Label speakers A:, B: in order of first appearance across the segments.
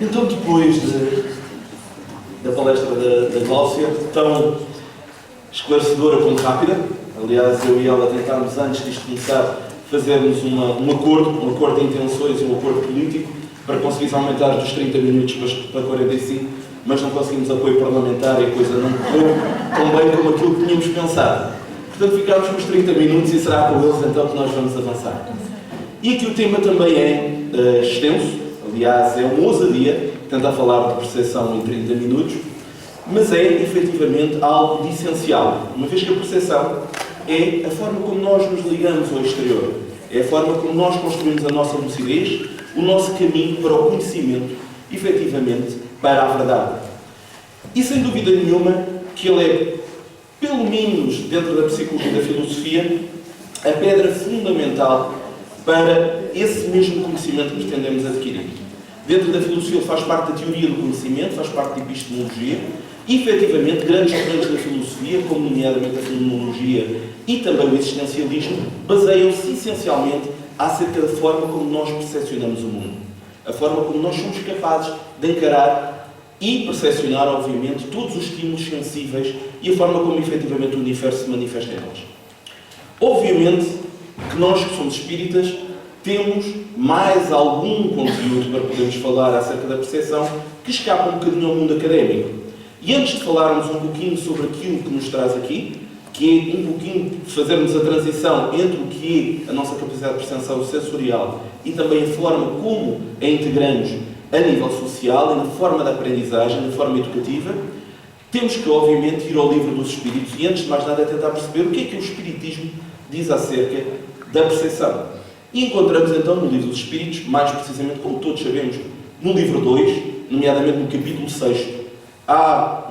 A: Então, depois da palestra da Gláucia, tão esclarecedora como rápida, aliás, eu e ela tentámos, antes disto começar, fazermos um acordo de intenções e um acordo político para conseguir aumentar dos 30 minutos para 45, mas não conseguimos apoio parlamentar e a coisa não correu tão bem como aquilo que tínhamos pensado. Portanto, ficámos com os 30 minutos e será com eles então que nós vamos avançar. E aqui o tema também é extenso, aliás, é uma ousadia tentar falar de percepção em 30 minutos, mas é efetivamente algo de essencial, uma vez que a percepção é a forma como nós nos ligamos ao exterior, é a forma como nós construímos a nossa lucidez, o nosso caminho para o conhecimento, efetivamente, para a verdade. E sem dúvida nenhuma que ele é, pelo menos dentro da psicologia e da filosofia, a pedra fundamental para esse mesmo conhecimento que pretendemos adquirir. Dentro da filosofia ele faz parte da teoria do conhecimento, faz parte da epistemologia, e efetivamente grandes correntes da filosofia, como nomeadamente a fenomenologia e também o existencialismo, baseiam-se essencialmente acerca da forma como nós percepcionamos o mundo, a forma como nós somos capazes de encarar e percepcionar, obviamente, todos os estímulos sensíveis e a forma como efetivamente o universo se manifesta em nós. Obviamente que nós que somos espíritas temos mais algum conteúdo para podermos falar acerca da percepção que escapa um bocadinho ao mundo académico. E antes de falarmos um pouquinho sobre aquilo que nos traz aqui, que é um pouquinho de fazermos a transição entre o que é a nossa capacidade de percepção sensorial e também a forma como a integramos a nível social e na forma da aprendizagem, na forma educativa, temos que, obviamente, ir ao livro dos Espíritos e, antes de mais nada, tentar perceber o que é o Espiritismo diz acerca da percepção. E encontramos, então, no livro dos Espíritos, mais precisamente, como todos sabemos, no livro 2, nomeadamente no capítulo 6, há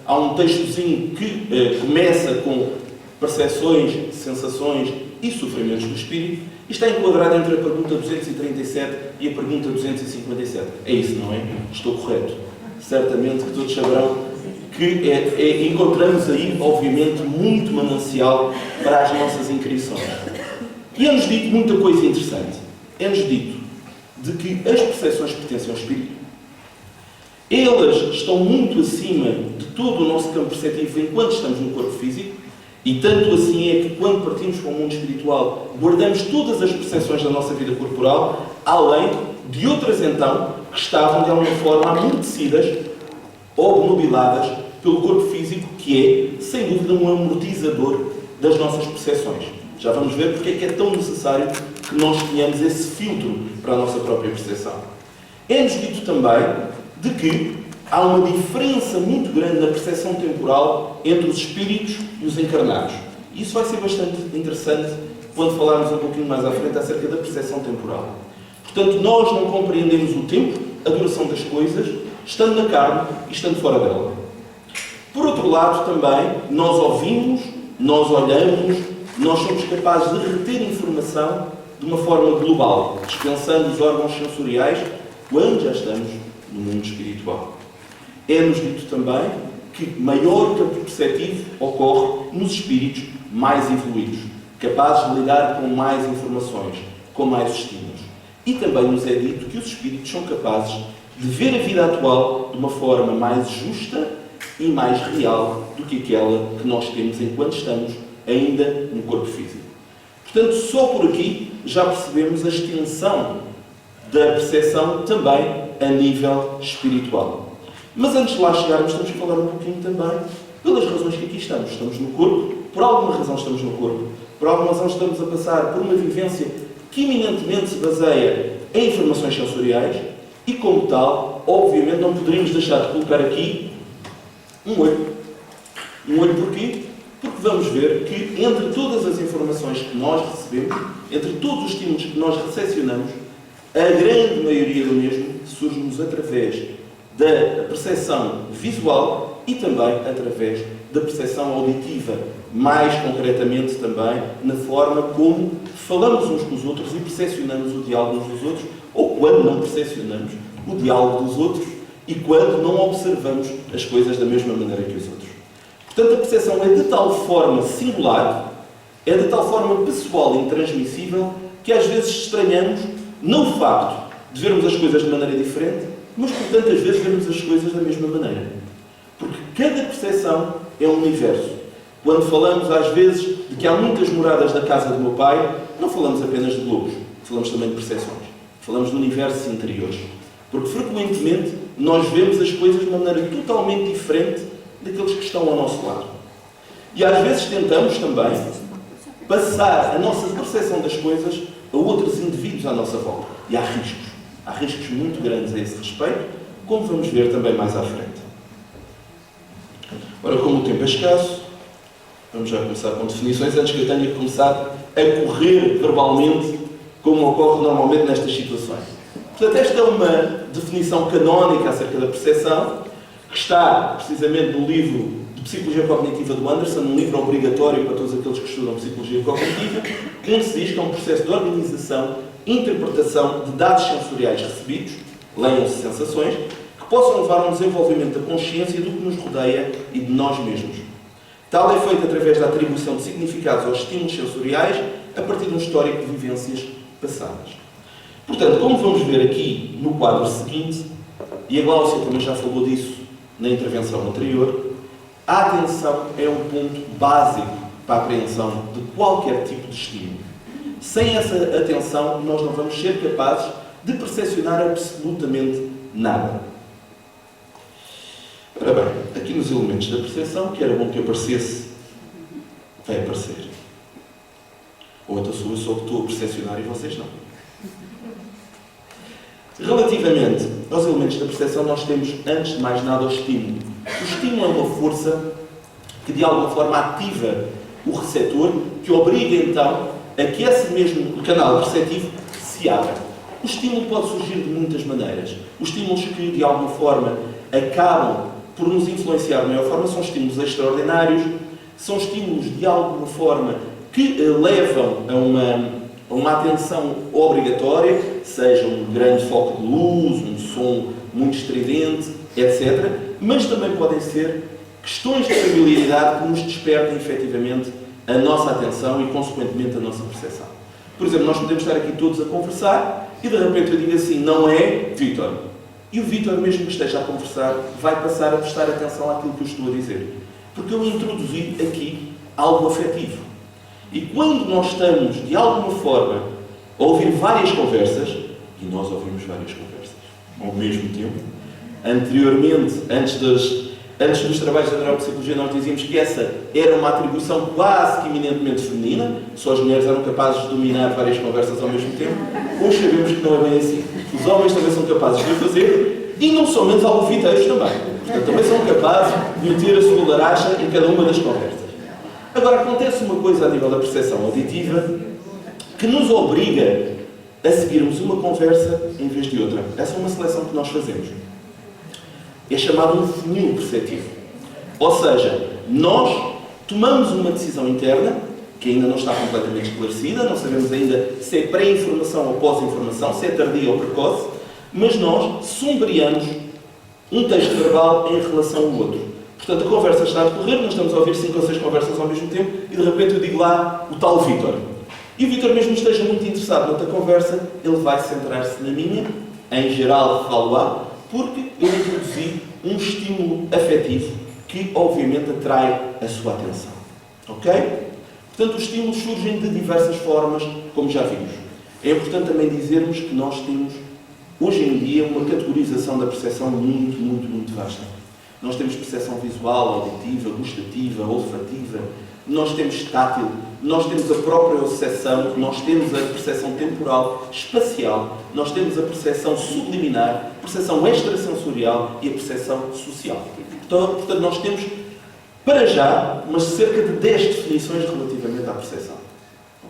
A: um textozinho que começa com percepções, sensações e sofrimentos do espírito e está enquadrado entre a pergunta 237 e a pergunta 257. É isso, não é? Estou correto. Certamente que todos saberão que encontramos aí, obviamente, muito manancial para as nossas inscrições. E é-nos dito muita coisa interessante. É-nos dito de que as percepções que pertencem ao espírito, elas estão muito acima de todo o nosso campo perceptivo enquanto estamos no corpo físico, e tanto assim é que quando partimos para o mundo espiritual, guardamos todas as percepções da nossa vida corporal, além de outras então, que estavam de alguma forma amortecidas ou obnubiladas pelo corpo físico, que é, sem dúvida, um amortizador das nossas percepções. Já vamos ver porque é que é tão necessário que nós tenhamos esse filtro para a nossa própria percepção. É-nos dito também de que há uma diferença muito grande na percepção temporal entre os espíritos e os encarnados. E isso vai ser bastante interessante quando falarmos um pouquinho mais à frente acerca da percepção temporal. Portanto, nós não compreendemos o tempo, a duração das coisas, estando na carne e estando fora dela. Por outro lado, também, nós ouvimos, nós olhamos, nós somos capazes de reter informação de uma forma global, dispensando os órgãos sensoriais quando já estamos no mundo espiritual. É-nos dito também que maior campo perceptivo ocorre nos espíritos mais evoluídos, capazes de lidar com mais informações, com mais estímulos. E também nos é dito que os espíritos são capazes de ver a vida atual de uma forma mais justa e mais real do que aquela que nós temos enquanto estamos ainda no corpo físico. Portanto, só por aqui já percebemos a extensão da percepção também a nível espiritual. Mas antes de lá chegarmos, temos que falar um pouquinho também pelas razões que aqui estamos. Estamos no corpo, por alguma razão estamos no corpo, por alguma razão estamos a passar por uma vivência que eminentemente se baseia em informações sensoriais e, como tal, obviamente não poderíamos deixar de colocar aqui um olho. Um olho porquê? Porque vamos ver que entre todas as informações que nós recebemos, entre todos os estímulos que nós recepcionamos, a grande maioria do mesmo surge-nos através da percepção visual e também através da percepção auditiva, mais concretamente também na forma como falamos uns com os outros e percepcionamos o diálogo uns dos outros, ou quando não percepcionamos o diálogo dos outros e quando não observamos as coisas da mesma maneira que os outros. Portanto, a percepção é de tal forma singular, é de tal forma pessoal e intransmissível, que às vezes estranhamos não o facto de vermos as coisas de maneira diferente, mas por tantas vezes vemos as coisas da mesma maneira. Porque cada percepção é um universo. Quando falamos, às vezes, de que há muitas moradas na casa do meu pai, não falamos apenas de globos, falamos também de percepções. Falamos de universos interiores. Porque, frequentemente, nós vemos as coisas de uma maneira totalmente diferente daqueles que estão ao nosso lado. E, às vezes, tentamos também passar a nossa percepção das coisas a outros indivíduos à nossa volta. E há riscos. Há riscos muito grandes a esse respeito, como vamos ver também mais à frente. Ora, como o tempo é escasso, vamos já começar com definições, antes que eu tenha que começar a correr verbalmente, como ocorre normalmente nestas situações. Portanto, esta é uma definição canónica acerca da percepção, que está precisamente no livro de Psicologia Cognitiva do Anderson, um livro obrigatório para todos aqueles que estudam Psicologia Cognitiva, onde se diz que é um processo de organização, interpretação de dados sensoriais recebidos, leiam-se sensações, que possam levar a um desenvolvimento da consciência do que nos rodeia e de nós mesmos. Tal é feito através da atribuição de significados aos estímulos sensoriais a partir de um histórico de vivências passadas. Portanto, como vamos ver aqui no quadro seguinte, e a Gláucia também já falou disso na intervenção anterior, a atenção é um ponto básico para a apreensão de qualquer tipo de estímulo. Sem essa atenção, nós não vamos ser capazes de percepcionar absolutamente nada. Ora bem, aqui nos elementos da percepção, que era bom que aparecesse, vai aparecer. Ou então sou eu só que estou a percepcionar e vocês não. Relativamente aos elementos da percepção, nós temos, antes de mais nada, o estímulo. O estímulo é uma força que, de alguma forma, ativa o receptor, que obriga, então, a que esse mesmo canal perceptivo se abra. O estímulo pode surgir de muitas maneiras. Os estímulos que, de alguma forma, acabam por nos influenciar de maior forma são estímulos extraordinários, são estímulos, de alguma forma, que levam a uma atenção obrigatória, seja um grande foco de luz, um som muito estridente, etc. Mas também podem ser questões de familiaridade que nos despertem, efetivamente, a nossa atenção e, consequentemente, a nossa percepção. Por exemplo, nós podemos estar aqui todos a conversar e, de repente, eu digo assim, não é Vítor. E o Vítor, mesmo que esteja a conversar, vai passar a prestar atenção àquilo que eu estou a dizer. Porque eu introduzi aqui algo afetivo. E quando nós estamos, de alguma forma, a ouvir várias conversas, e nós ouvimos várias conversas ao mesmo tempo, anteriormente, antes dos trabalhos da neuropsicologia, nós dizíamos que essa era uma atribuição quase que eminentemente feminina, só as mulheres eram capazes de dominar várias conversas ao mesmo tempo. Hoje sabemos que não é bem assim. Os homens também são capazes de o fazer, e não são menos alviteiros também. Portanto, também são capazes de meter a sua laracha em cada uma das conversas. Agora, acontece uma coisa a nível da percepção auditiva que nos obriga a seguirmos uma conversa em vez de outra. Essa é uma seleção que nós fazemos. É chamado um funil perceptivo. Ou seja, nós tomamos uma decisão interna, que ainda não está completamente esclarecida, não sabemos ainda se é pré-informação ou pós-informação, se é tardia ou precoce, mas nós sombreamos um texto verbal em relação ao outro. Portanto, a conversa está a decorrer, nós estamos a ouvir 5 ou 6 conversas ao mesmo tempo e, de repente, eu digo lá o tal Vítor. E o Vítor, mesmo esteja muito interessado noutra conversa, ele vai centrar-se na minha, em geral, falo-á, porque eu introduzi um estímulo afetivo que, obviamente, atrai a sua atenção. Ok? Portanto, os estímulos surgem de diversas formas, como já vimos. É importante também dizermos que nós temos, hoje em dia, uma categorização da percepção muito vasta. Nós temos percepção visual, auditiva, gustativa, olfativa, nós temos tátil, nós temos a própria percepção, nós temos a percepção temporal, espacial, nós temos a percepção subliminar, a percepção extrasensorial e a percepção social. Portanto, nós temos, para já, mas cerca de 10 definições relativamente à percepção.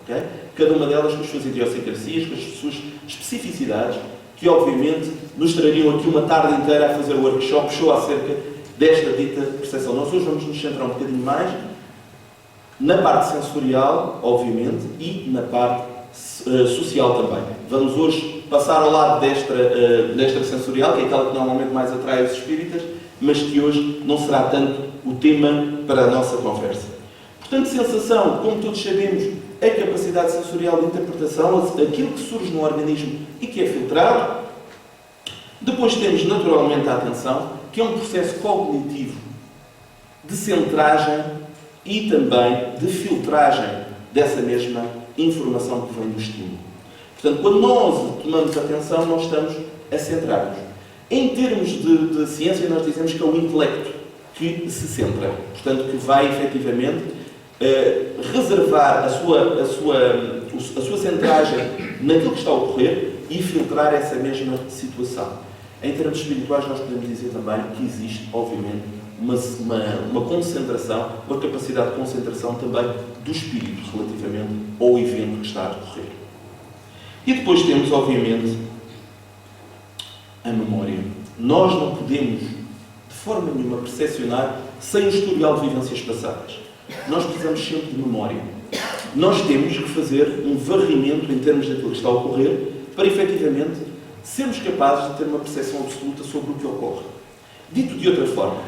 A: Okay? Cada uma delas com as suas idiosincrasias, com as suas especificidades, que obviamente nos trariam aqui uma tarde inteira a fazer o workshop show acerca desta dita percepção. Nós hoje vamos nos centrar um bocadinho mais na parte sensorial, obviamente, e na parte social também. Vamos hoje passar ao lado desta sensorial, que é aquela que normalmente mais atrai os espíritas, mas que hoje não será tanto o tema para a nossa conversa. Portanto, sensação, como todos sabemos, é a capacidade sensorial de interpretação, aquilo que surge no organismo e que é filtrado. Depois temos, naturalmente, a atenção, que é um processo cognitivo de centragem e também de filtragem dessa mesma informação que vem do estímulo. Portanto, quando nós tomamos atenção, nós estamos a centrar-nos. Em termos de ciência, nós dizemos que é o intelecto que se centra. Portanto, que vai, efetivamente, reservar a sua centragem naquilo que está a ocorrer e filtrar essa mesma situação. Em termos espirituais, nós podemos dizer também que existe, obviamente, uma concentração, uma capacidade de concentração também do espírito relativamente ao evento que está a decorrer. E depois temos, obviamente, a memória. Nós não podemos, de forma nenhuma, percepcionar sem o historial de vivências passadas. Nós precisamos sempre de memória. Nós temos que fazer um varrimento em termos daquilo que está a ocorrer para, efetivamente, sermos capazes de ter uma percepção absoluta sobre o que ocorre. Dito de outra forma,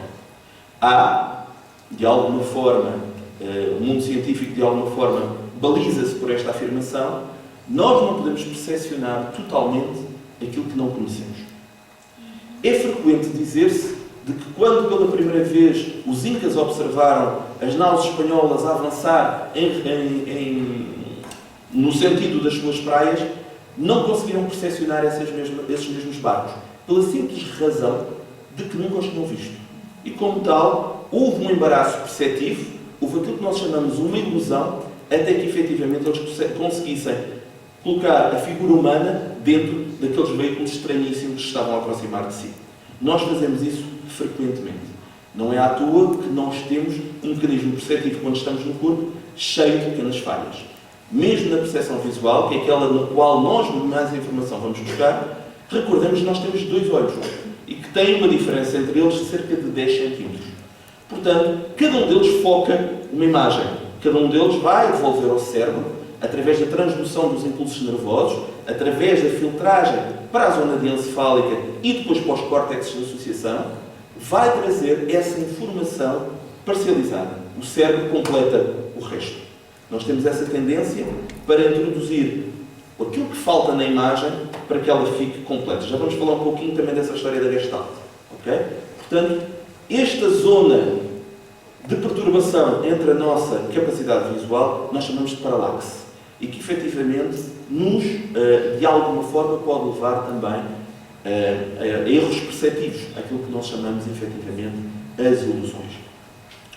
A: há, de alguma forma, o mundo científico, de alguma forma, baliza-se por esta afirmação, nós não podemos percepcionar totalmente aquilo que não conhecemos. É frequente dizer-se de que quando pela primeira vez os incas observaram as naus espanholas a avançar no sentido das suas praias, não conseguiram percepcionar esses mesmos barcos, pela simples razão de que nunca os tinham visto. E como tal, houve um embaraço perceptivo, houve aquilo que nós chamamos uma ilusão, até que efetivamente eles conseguissem colocar a figura humana dentro daqueles veículos estranhíssimos que estavam a aproximar de si. Nós fazemos isso frequentemente. Não é à toa que nós temos um mecanismo perceptivo quando estamos no corpo cheio de pequenas falhas. Mesmo na percepção visual, que é aquela na qual nós mais informação vamos buscar, recordemos que nós temos 2 olhos e que tem uma diferença entre eles de cerca de 10 centímetros. Portanto, cada um deles foca uma imagem. Cada um deles vai devolver ao cérebro, através da transdução dos impulsos nervosos, através da filtragem para a zona diencefálica e depois para os córtex de associação, vai trazer essa informação parcializada. O cérebro completa o resto. Nós temos essa tendência para introduzir aquilo que falta na imagem para que ela fique completa. Já vamos falar um pouquinho também dessa história da Gestalt. Okay? Portanto, esta zona de perturbação entre a nossa capacidade visual, nós chamamos de paralaxe. E que, efetivamente, nos, de alguma forma, pode levar também a erros perceptivos, aquilo que nós chamamos, efetivamente, as ilusões.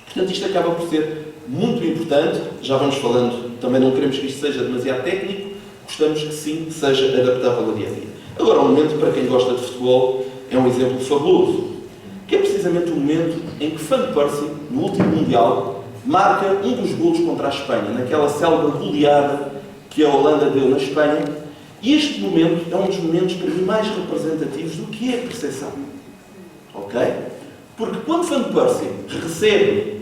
A: Portanto, isto acaba por ser muito importante. Já vamos falando, também não queremos que isto seja demasiado técnico, gostamos que sim, seja adaptável ao dia a dia. Agora, um momento, para quem gosta de futebol, é um exemplo fabuloso, que é precisamente o momento em que Van Persie, no último Mundial, marca um dos golos contra a Espanha, naquela célebre goleada que a Holanda deu na Espanha. E este momento é um dos momentos, para mim, mais representativos do que é a percepção. Ok? Porque quando Van Persie recebe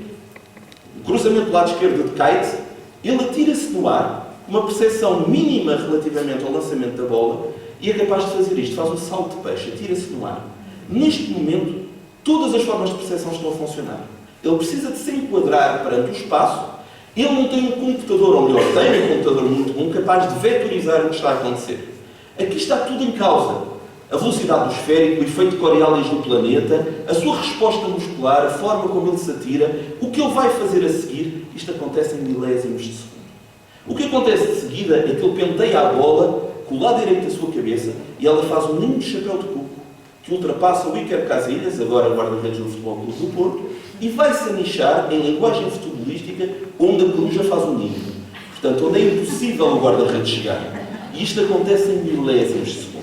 A: o cruzamento do lado esquerdo de Kite, ele atira-se no ar, uma percepção mínima relativamente ao lançamento da bola, e é capaz de fazer isto. Faz um salto de peixe, atira-se no ar. Neste momento, todas as formas de percepção estão a funcionar. Ele precisa de se enquadrar perante o espaço. Ele não tem um computador, ou melhor, tem um computador muito bom, capaz de vetorizar o que está a acontecer. Aqui está tudo em causa. A velocidade do esférico, o efeito Coriolis do planeta, a sua resposta muscular, a forma como ele se atira, o que ele vai fazer a seguir, isto acontece em milésimos de segundo. O que acontece de seguida é que ele penteia a bola com o lado direito da sua cabeça e ela faz um lindo chapéu de cuco que ultrapassa o Iker Casillas, agora guarda-redes do Futebol Clube do Porto, e vai-se anichar em linguagem futebolística onde a coruja faz um ninho. Portanto, onde é impossível o guarda-redes chegar. E isto acontece em milésimos de segundo.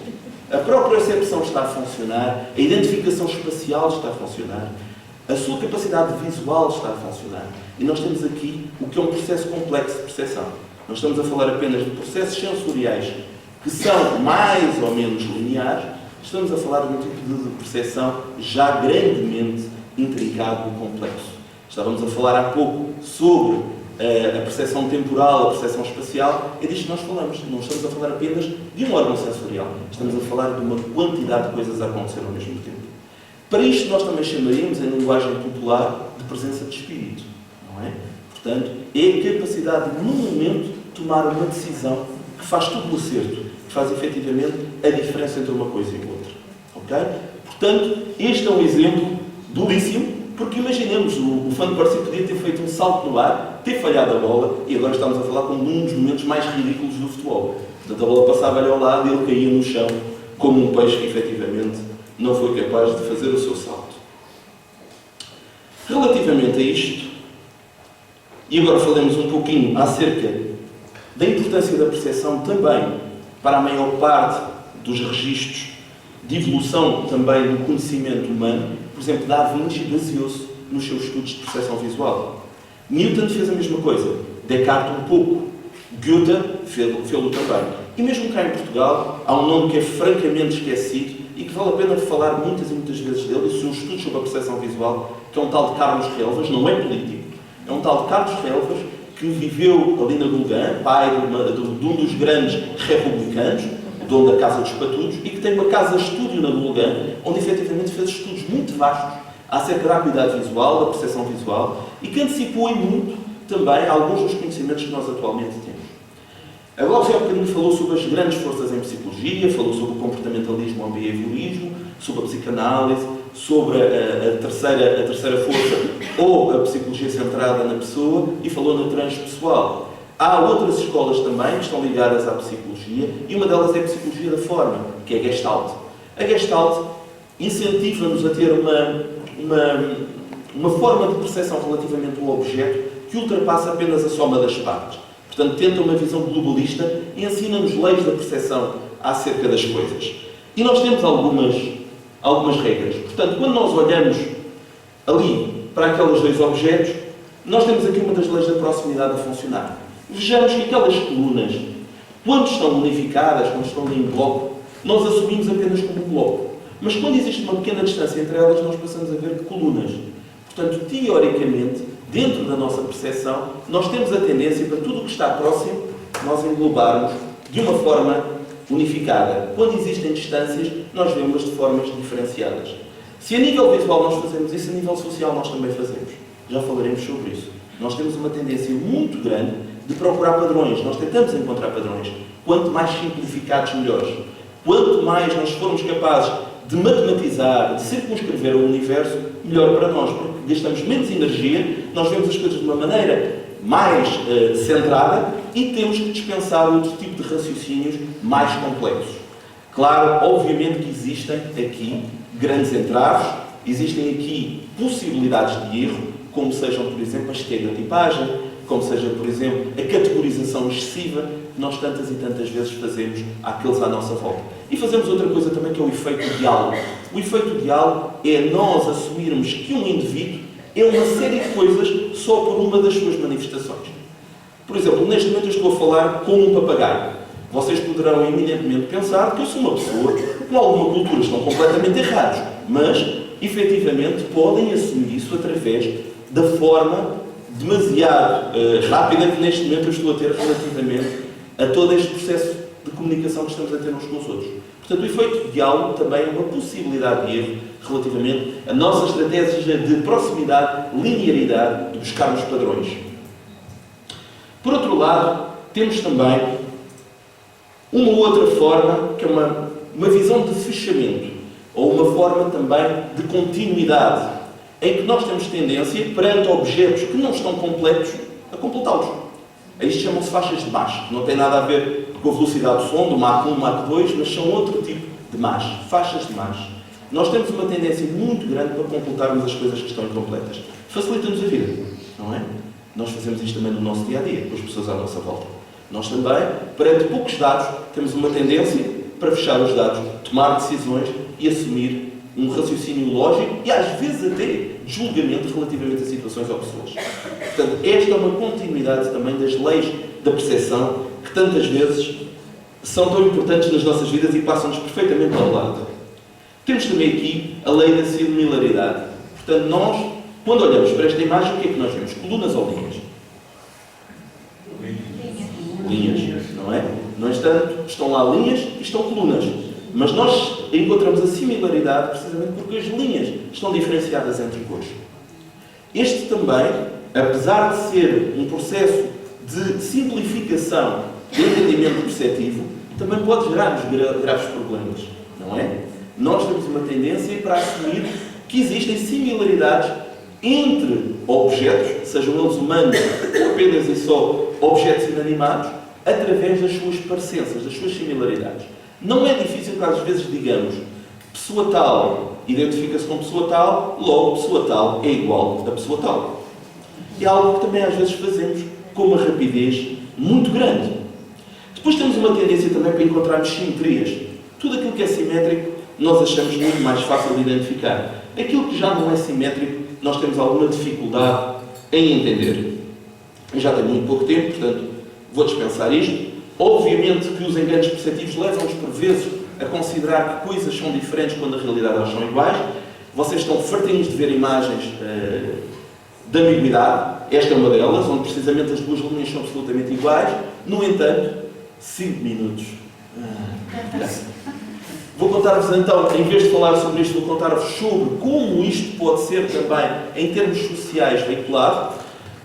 A: A própria percepção está a funcionar, a identificação espacial está a funcionar, a sua capacidade visual está a funcionar. E nós temos aqui o que é um processo complexo de percepção. Nós estamos a falar apenas de processos sensoriais que são mais ou menos lineares. Estamos a falar de um tipo de percepção já grandemente intrincado e complexo. Estávamos a falar há pouco sobre a percepção temporal, a percepção espacial. É disto que nós falamos. Não estamos a falar apenas de um órgão sensorial. Estamos a falar de uma quantidade de coisas a acontecer ao mesmo tempo. Para isto nós também chamaríamos, em linguagem popular, de presença de espírito. Não é? Portanto, é a capacidade de, num momento, tomar uma decisão que faz tudo o acerto, que faz efetivamente a diferença entre uma coisa e outra. Okay? Portanto, este é um exemplo belíssimo, porque imaginemos, o Van Persie podia ter feito um salto no ar, ter falhado a bola, e agora estamos a falar como um dos momentos mais ridículos do futebol. Portanto, a bola passava-lhe ao lado e ele caía no chão, como um peixe que efetivamente não foi capaz de fazer o seu salto. Relativamente a isto, e agora falemos um pouquinho acerca da importância da percepção também para a maior parte dos registros de evolução também do conhecimento humano. Por exemplo, Da Vinci baseou-se nos seus estudos de percepção visual. Newton fez a mesma coisa. Descartes um pouco. Goethe fez-o também. E mesmo cá em Portugal, há um nome que é francamente esquecido e que vale a pena falar muitas e muitas vezes dele, e são estudos sobre a percepção visual, que é um tal de Carlos Relvas, não é político, é um tal de Carlos Relvas, que viveu ali na Gulgã, pai de um dos grandes republicanos, dono da Casa dos Patudos, e que tem uma casa-estúdio na Gulgã, onde efetivamente fez estudos muito vastos acerca da acuidade visual, da percepção visual, e que antecipou muito também alguns dos conhecimentos que nós atualmente temos. A Glaucia há bocadinho falou sobre as grandes forças em psicologia, falou sobre o comportamentalismo ou behaviorismo, sobre a psicanálise, sobre a terceira força, ou a psicologia centrada na pessoa, e falou na transpessoal. Há outras escolas também que estão ligadas à psicologia, e uma delas é a psicologia da forma, que é a Gestalt. A Gestalt incentiva-nos a ter uma forma de percepção relativamente ao objeto que ultrapassa apenas a soma das partes. Portanto, tenta uma visão globalista e ensina-nos leis da percepção acerca das coisas. E nós temos algumas regras. Portanto, quando nós olhamos ali para aqueles dois objetos, nós temos aqui uma das leis da proximidade a funcionar. Vejamos que aquelas colunas, quando estão unificadas, quando estão em bloco, nós assumimos apenas como um bloco. Mas quando existe uma pequena distância entre elas, nós passamos a ver colunas. Portanto, teoricamente, dentro da nossa percepção, nós temos a tendência para tudo o que está próximo, nós englobarmos de uma forma unificada. Quando existem distâncias, nós vemos de formas diferenciadas. Se a nível visual nós fazemos isso, a nível social nós também fazemos. Já falaremos sobre isso. Nós temos uma tendência muito grande de procurar padrões. Nós tentamos encontrar padrões. Quanto mais simplificados, melhores. Quanto mais nós formos capazes de matematizar, de circunscrever o universo, melhor para nós, porque gastamos menos energia, nós vemos as coisas de uma maneira mais centrada e temos que dispensar outro tipo de raciocínios mais complexos. Claro, obviamente que existem aqui grandes entraves, existem aqui possibilidades de erro, como sejam, por exemplo, a estereotipagem, como seja, por exemplo, a categorização excessiva que nós tantas e tantas vezes fazemos àqueles à nossa volta. E fazemos outra coisa também, que é o efeito diálogo. O efeito diálogo é nós assumirmos que um indivíduo é uma série de coisas só por uma das suas manifestações. Por exemplo, neste momento eu estou a falar como um papagaio. Vocês poderão eminentemente pensar que eu sou uma pessoa com alguma cultura, estão completamente errados, mas, efetivamente, podem assumir isso através da forma demasiado rápida que neste momento eu estou a ter relativamente a todo este processo de comunicação que estamos a ter uns com os outros. Portanto, o efeito de diálogo também é uma possibilidade de erro relativamente à nossa estratégia de proximidade, linearidade, de buscarmos padrões. Por outro lado, temos também uma outra forma, que é uma visão de fechamento, ou uma forma também de continuidade, em que nós temos tendência, perante objetos que não estão completos, a completá-los. Isto chamam-se faixas de Mach, que não tem nada a ver com a velocidade do som, do Mach 1, Mach 2, mas são outro tipo de Mach, faixas de Mach. Nós temos uma tendência muito grande para completarmos as coisas que estão incompletas. Facilita-nos a vida, não é? Nós fazemos isto também no nosso dia-a-dia, com as pessoas à nossa volta. Nós também, perante poucos dados, temos uma tendência para fechar os dados, tomar decisões e assumir um raciocínio lógico e, às vezes, até julgamento relativamente a situações ou pessoas. Portanto, esta é uma continuidade também das leis da percepção que tantas vezes são tão importantes nas nossas vidas e passam-nos perfeitamente ao lado. Temos também aqui a lei da similaridade. Portanto, nós, quando olhamos para esta imagem, o que é que nós vemos? Colunas ou linhas? Linhas, não é? No entanto, estão lá linhas e estão colunas. Mas nós encontramos a similaridade precisamente porque as linhas estão diferenciadas entre cores. Este também, apesar de ser um processo de simplificação do entendimento perceptivo, também pode gerar-nos graves problemas, não é? nós temos uma tendência para assumir que existem similaridades entre objetos, sejam eles humanos ou apenas e só objetos inanimados, através das suas parecenças, das suas similaridades. Não é difícil que às vezes digamos pessoa tal identifica-se com pessoa tal, logo pessoa tal é igual a pessoa tal. É algo que também às vezes fazemos com uma rapidez muito grande. Depois temos uma tendência também para encontrarmos simetrias. Tudo aquilo que é simétrico nós achamos muito mais fácil de identificar. Aquilo que já não é simétrico nós temos alguma dificuldade em entender. Eu já tenho muito pouco tempo, portanto vou dispensar isto. Obviamente que os enganos perceptivos levam-nos por vezes a considerar que coisas são diferentes quando na realidade elas são iguais. Vocês estão fartinhos de ver imagens de ambiguidade. Esta é uma delas, onde precisamente as duas linhas são absolutamente iguais. No entanto, 5 minutos. Vou contar-vos então, em vez de falar sobre isto, vou contar-vos sobre como isto pode ser também, em termos sociais, veiculado.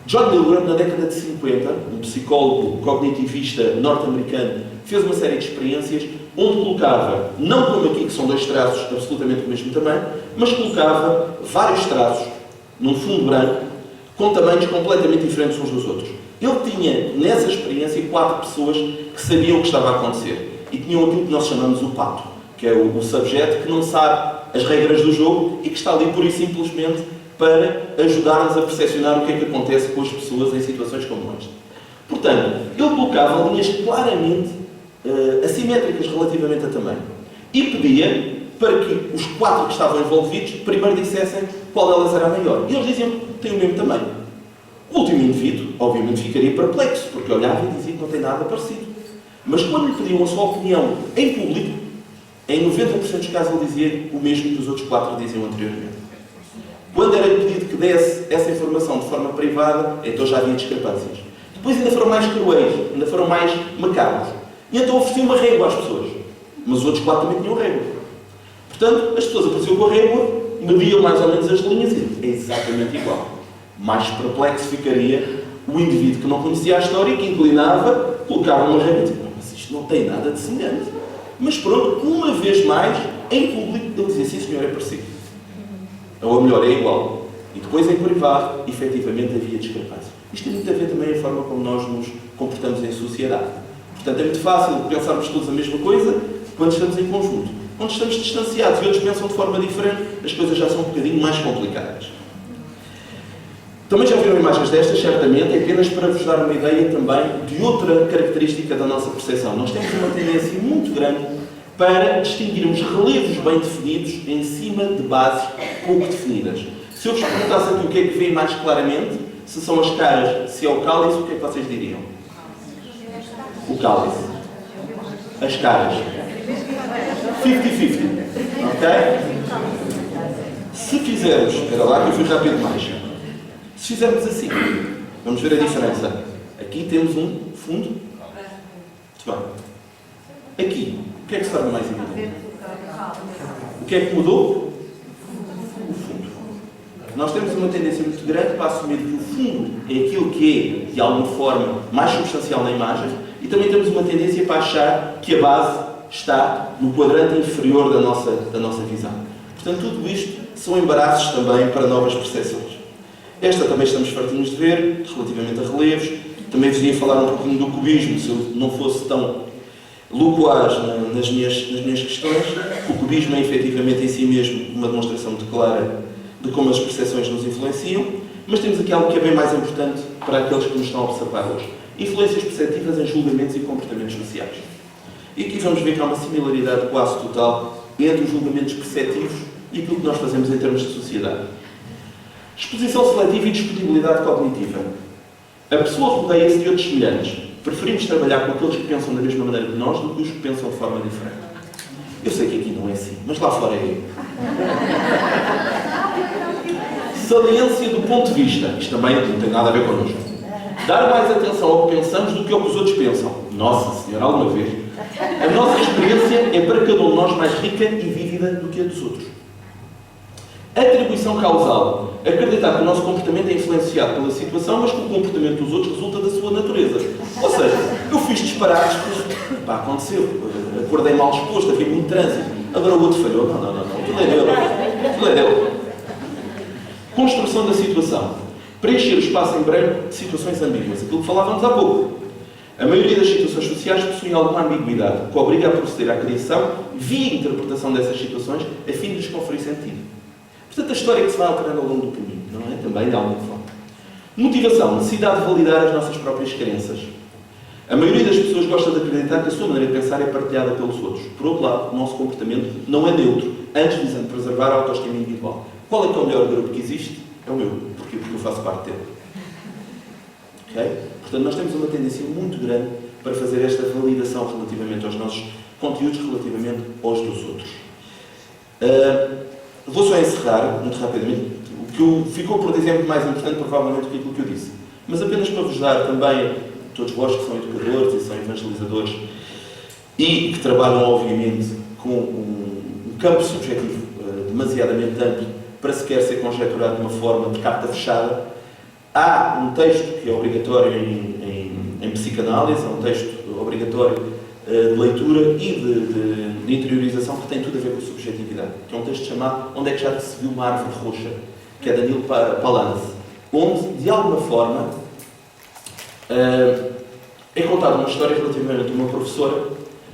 A: John Milgram, na década de 50, um psicólogo cognitivista norte-americano, fez uma série de experiências onde colocava, não como aqui, que são dois traços absolutamente do mesmo tamanho, mas colocava vários traços num fundo branco, com tamanhos completamente diferentes uns dos outros. Ele tinha, nessa experiência, 4 pessoas que sabiam o que estava a acontecer e tinham aquilo que nós chamamos o pato, que é o subjeto que não sabe as regras do jogo e que está ali pura e simplesmente para ajudar-nos a percepcionar o que é que acontece com as pessoas em situações como esta. Portanto, ele colocava linhas claramente assimétricas relativamente a tamanho e pedia para que os 4 que estavam envolvidos primeiro dissessem qual delas era a maior. E eles diziam que têm o mesmo tamanho. O último indivíduo, obviamente, ficaria perplexo, porque olhava e dizia que não tem nada parecido. Mas quando lhe pediam a sua opinião em público, em 90% dos casos ele dizia o mesmo que os outros 4 diziam anteriormente. Quando era pedido que desse essa informação de forma privada, então já havia discrepâncias. Depois ainda foram mais cruéis, ainda foram mais macabros. E então ofereciam uma régua às pessoas. Mas os outros 4 também tinham régua. Portanto, as pessoas apareciam com a régua, mediam mais ou menos as linhas e é exatamente igual. Mais perplexo ficaria o indivíduo que não conhecia a história, que inclinava, colocava uma régua e dizia, mas isto não tem nada de semelhante. Mas pronto, uma vez mais, em público, ele dizia, sim senhor, é parecido. Ou melhor, é igual. E depois, em privado, efetivamente havia discrepância. Isto tem muito a ver também com a forma como nós nos comportamos em sociedade. Portanto, é muito fácil pensarmos todos a mesma coisa quando estamos em conjunto. Quando estamos distanciados e outros pensam de forma diferente, as coisas já são um bocadinho mais complicadas. Também já viram imagens destas, certamente, é apenas para vos dar uma ideia também de outra característica da nossa percepção. Nós temos uma tendência muito grande para distinguirmos relevos bem definidos em cima de bases pouco definidas. Se eu vos perguntasse aqui o que é que vê mais claramente, se são as caras, se é o cálice, o que é que vocês diriam? O cálice. As caras. 50-50. Ok? Se fizermos... Espera lá que eu fui rápido demais. Se fizermos assim, vamos ver a diferença. Aqui temos um fundo. Muito bem. Aqui, o que é que se torna mais evidente? O que é que mudou? O fundo. Nós temos uma tendência muito grande para assumir que o fundo é aquilo que é, de alguma forma, mais substancial na imagem e também temos uma tendência para achar que a base está no quadrante inferior da nossa visão. Portanto, tudo isto são embaraços também para novas percepções. Esta também estamos fartinhos de ver, relativamente a relevos. Também vos ia falar um pouquinho do cubismo, se eu não fosse tão loquaz nas minhas questões. O cubismo é efetivamente em si mesmo uma demonstração muito clara de como as percepções nos influenciam, mas temos aqui algo que é bem mais importante para aqueles que nos estão a observar hoje. Influências perceptivas em julgamentos e comportamentos sociais. E aqui vamos ver que há uma similaridade quase total entre os julgamentos perceptivos e aquilo que nós fazemos em termos de sociedade. Exposição seletiva e disponibilidade cognitiva. A pessoa rodeia-se de outros semelhantes. Preferimos trabalhar com aqueles que pensam da mesma maneira que nós do que os que pensam de forma diferente. Eu sei que aqui não é assim, mas lá fora é. Saliência do ponto de vista. Isto também não tem nada a ver connosco. Dar mais atenção ao que pensamos do que ao que os outros pensam. Nossa Senhora, alguma vez. A nossa experiência é para cada um de nós mais rica e vívida do que a dos outros. Atribuição causal. Acreditar que o nosso comportamento é influenciado pela situação, mas que o comportamento dos outros resulta da sua natureza. Ou seja, eu fiz disparates, pá, aconteceu. Acordei mal disposto, havia muito trânsito. Agora o outro falhou. Não. Tudo é dele. Tudo é dele. Construção da situação. Preencher o espaço em branco de situações ambíguas. Aquilo que falávamos há pouco. A maioria das situações sociais possuem alguma ambiguidade, que obriga a proceder à criação, via interpretação dessas situações, a fim de lhes conferir sentido. Portanto, a história que se vai alterando ao longo do caminho, não é? Também de alguma forma. Motivação, necessidade de validar as nossas próprias crenças. A maioria das pessoas gosta de acreditar que a sua maneira de pensar é partilhada pelos outros. Por outro lado, o nosso comportamento não é neutro, antes visando preservar a autoestima individual. Qual é que é o melhor grupo que existe? É o meu. Porquê? Porque eu faço parte dele. Ok? Portanto, nós temos uma tendência muito grande para fazer esta validação relativamente aos nossos conteúdos, relativamente aos dos outros. Vou só encerrar, muito rapidamente, o que ficou por exemplo mais importante, provavelmente, do que aquilo que eu disse. Mas apenas para vos dar também, todos vós que são educadores e são evangelizadores e que trabalham, obviamente, com um campo subjetivo demasiadamente amplo para sequer ser conjecturado de uma forma de carta fechada, há um texto que é obrigatório em psicanálise, é um texto obrigatório de leitura e de interiorização que tem tudo a ver com a subjetividade, que é um texto chamado Onde é que já se viu uma árvore roxa, que é Danilo Palance, onde, de alguma forma, é contada uma história relativamente a uma professora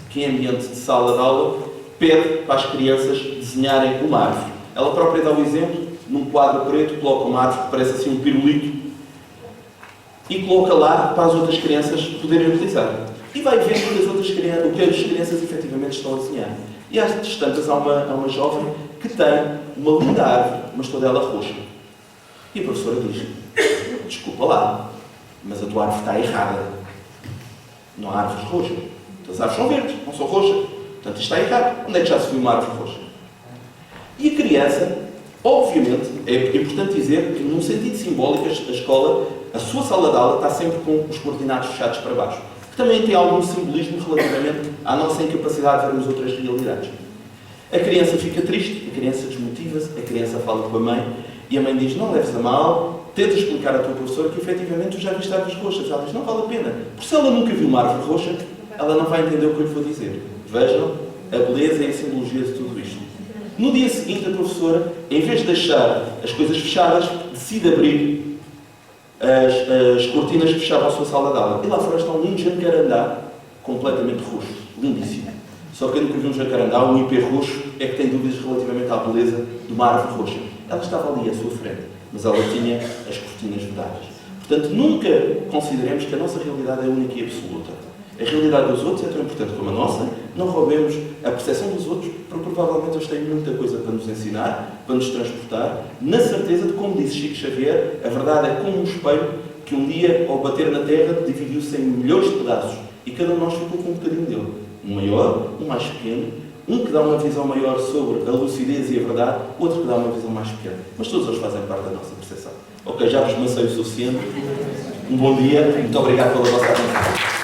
A: que, em ambiente de sala de aula, pede para as crianças desenharem uma árvore. Ela própria dá o exemplo, num quadro preto, coloca uma árvore que parece assim um pirulito e coloca lá para as outras crianças poderem utilizar. E vai ver o que as crianças efetivamente estão a desenhar. E às tantas há uma jovem que tem uma linda árvore, mas toda ela roxa. E a professora diz: desculpa lá, mas a tua árvore está errada. Não há árvores roxas. As árvores são verdes, não são roxas. Portanto, isto está errado. Onde é que já se viu uma árvore roxa? E a criança, obviamente, é importante dizer que, num sentido simbólico, a escola, a sua sala de aula está sempre com os coordenados fechados para baixo. Que também tem algum simbolismo relativamente à nossa incapacidade de vermos outras realidades. A criança fica triste, a criança desmotiva-se, a criança fala com a mãe e a mãe diz: não leves a mal, tenta explicar à tua professora que efetivamente tu já viste árvores roxas. Ela diz: não vale a pena, porque se ela nunca viu uma árvore roxa, ela não vai entender o que eu lhe vou dizer. Vejam a beleza e a simbologia de tudo isto. No dia seguinte, a professora, em vez de deixar as coisas fechadas, decide abrir as cortinas que fechavam a sua sala de aula. E lá fora está um lindo jacarandá, completamente roxo, lindíssimo. Só que nunca viu um jacarandá, um ipê roxo, é que tem dúvidas relativamente à beleza de uma árvore roxa. Ela estava ali à sua frente, mas ela tinha as cortinas vedadas. Portanto, nunca consideremos que a nossa realidade é única e absoluta. A realidade dos outros é tão importante como a nossa. Não roubemos a percepção dos outros, porque provavelmente eles têm muita coisa para nos ensinar, para nos transportar, na certeza de, como disse Chico Xavier, a verdade é como um espelho que um dia, ao bater na terra, dividiu-se em milhões de pedaços e cada um de nós ficou com um bocadinho dele. Um maior, um mais pequeno, um que dá uma visão maior sobre a lucidez e a verdade, outro que dá uma visão mais pequena. Mas todos eles fazem parte da nossa percepção. Ok, já vos mancei o suficiente. Um bom dia, muito obrigado pela vossa atenção.